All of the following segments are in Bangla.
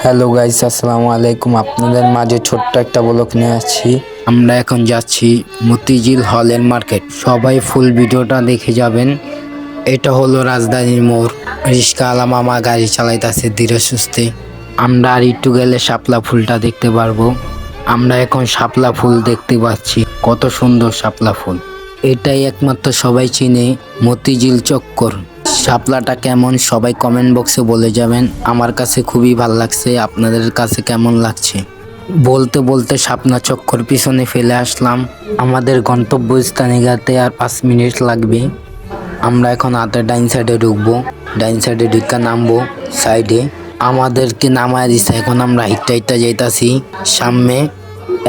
হ্যালো গাইস, আসসালামু আলাইকুম। আপনাদের মাঝে ছোট্ট একটা ব্লগ নিয়ে আসছি। আমরা এখন যাচ্ছি মতিঝিল হলের মার্কেট। সবাই ফুল ভিডিওটা দেখে যাবেন। এটা হলো রাজধানীর মোড়। রিস্কাওয়ালা মামা গাড়ি চালাইতেছে ধীরে সুস্থে। আমরা আর একটু গেলে শাপলা ফুলটা দেখতে পারবো। আমরা এখন শাপলা ফুল দেখতে পাচ্ছি, কত সুন্দর শাপলা ফুল। এটাই একমাত্র সবাই চিনে মতিঝিল চক্কর। শাপলাটা কেমন সবাই কমেন্ট বক্সে বলে যাবেন। আমার কাছে খুবই ভালো লাগছে, আপনাদের কাছে কেমন লাগছে? বলতে বলতে শাপলা চক্কর পিছনে ফেলে আসলাম। আমাদের গন্তব্যস্থানে যেতে আর 5 মিনিট লাগবে। আমরা এখন হাতের ডাইন সাইডে ঢুকবো, ডাইন সাইডে ঢুকা নামবো সাইডে। আমাদেরকে নামায় দিছে, এখন আমরা হিটটা হিটটা যাইতাছি সামনে।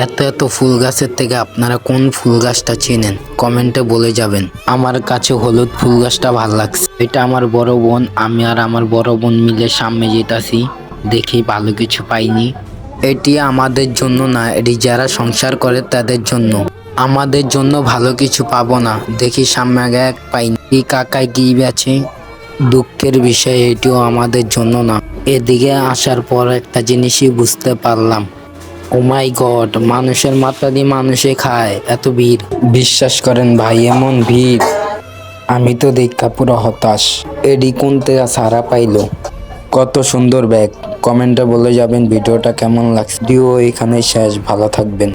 এত এত ফুল গাছের থেকে আপনারা কোন ফুল গাছটা চেনেন কমেন্টে বলে যাবেন। আমার কাছে হলুদ ফুল গাছটা ভালো লাগছে। এটা আমার বড় বোন, আমি আর আমার বড় বোন মিলে সামনে যেতেছি। দেখি ভালো কিছু পাইনি। এটি আমাদের জন্য না, এটি যারা সংসার করে তাদের জন্য। আমাদের জন্য ভালো কিছু পাবো না। দেখি সামনে আগে এক পাইনি। এই কাকায় কি বেছে, দুঃখের বিষয় এটিও আমাদের জন্য না। এদিকে আসার পর একটা জিনিসই বুঝতে পারলাম, ও মাই গড, মানুষের মাথা দিয়ে মানুষে খায়, এত ভিড়। বিশ্বাস করেন ভাই, এমন ভিড় আমি তো দেখা পুরো হতাশ। এডি কোন থেকে সারা পাইলো। কত সুন্দর ব্যাগ। কমেন্টে বলে যাবেন ভিডিওটা কেমন লাগছে। ভিডিও এখানে শেষ, ভালো থাকবেন।